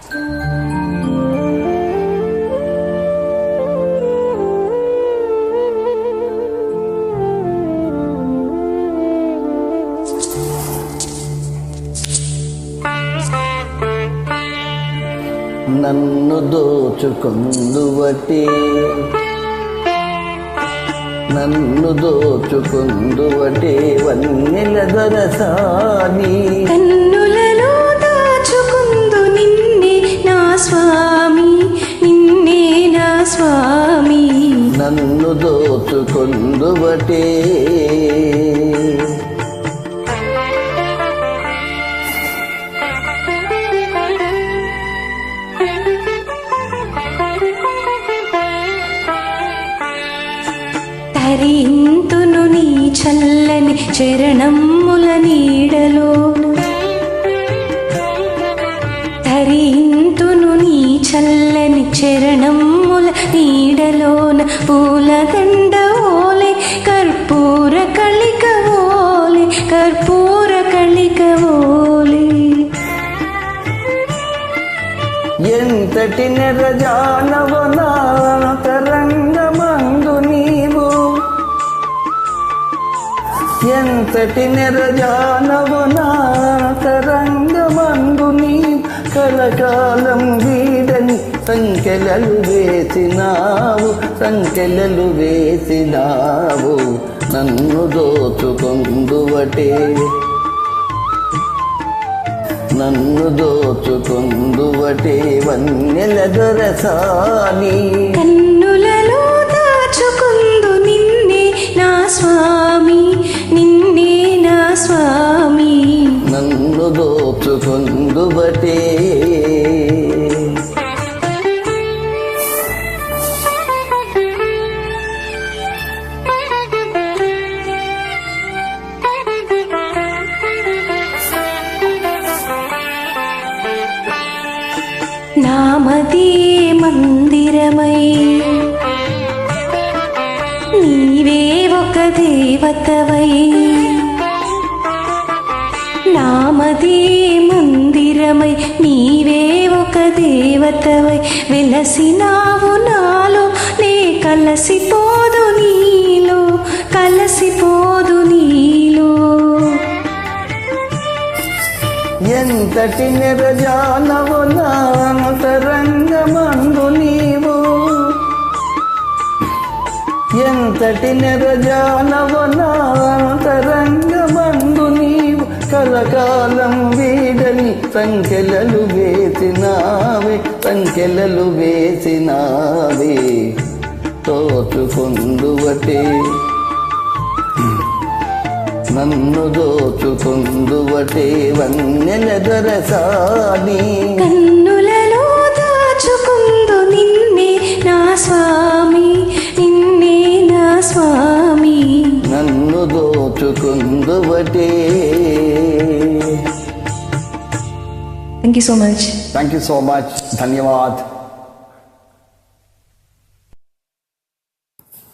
నన్ను దోచుకొందువటే వన్నెల దొరసాని కన్నులలో దాచుకుందు నిన్నే నా స్వామి, నిన్నే నా స్వామి. నన్ను దోచుకొందువటే హరింతును నీ చల్లని చరణముల నీడలోన, ధరింతును నీ చల్లని చరణముల నీడలోన. పూలదండ ఓలే కర్పూర కళిక ఓలే, కర్పూర కళిక ఓలే. ఎంతటి నెరజానవు నా తరంగమందు నీవు, ఎంతటి నెరజానవు నా తరంగమందు నీవు. కలకాలం వీడని సంకెలలు వేసినావు, సంకెలలు వేసినావు. నన్ను దోచుకొందువటే, నన్ను దోచుకొందువటే వన్నెల దొరసాని. కన్నులలో దాచుకుందు నిన్నే నా స్వామి, నిన్నే నా స్వామి. నన్ను దోచుకొందువటే నామదే మందిరమై నీవే ఒక దేవతవై, నామదే మందిరమై నీవే ఒక దేవతవై. వెలసినావు నాలో నే కలసిపోదు నీలో, కలసిపోదు నీలో. ఎంతటి నెరజానవు నా తరంగమందు నీవు, ఎంతటి నెరజానవు నా తరంగమందు నీవు. కలకాలం వీడని సంకెలలు వేసినావే, సంకెలలు వేసినావే. దోచుకొందువటే, నన్ను దోచుకొందువటే వన్నెల దొరసాని. కన్నులలో దాచుకుందు నిన్నే నా స్వామి, నిన్నే నా స్వామి. నన్ను దోచుకొందువటే. Thank you so much. Thank you so much. ధన్యవాద్.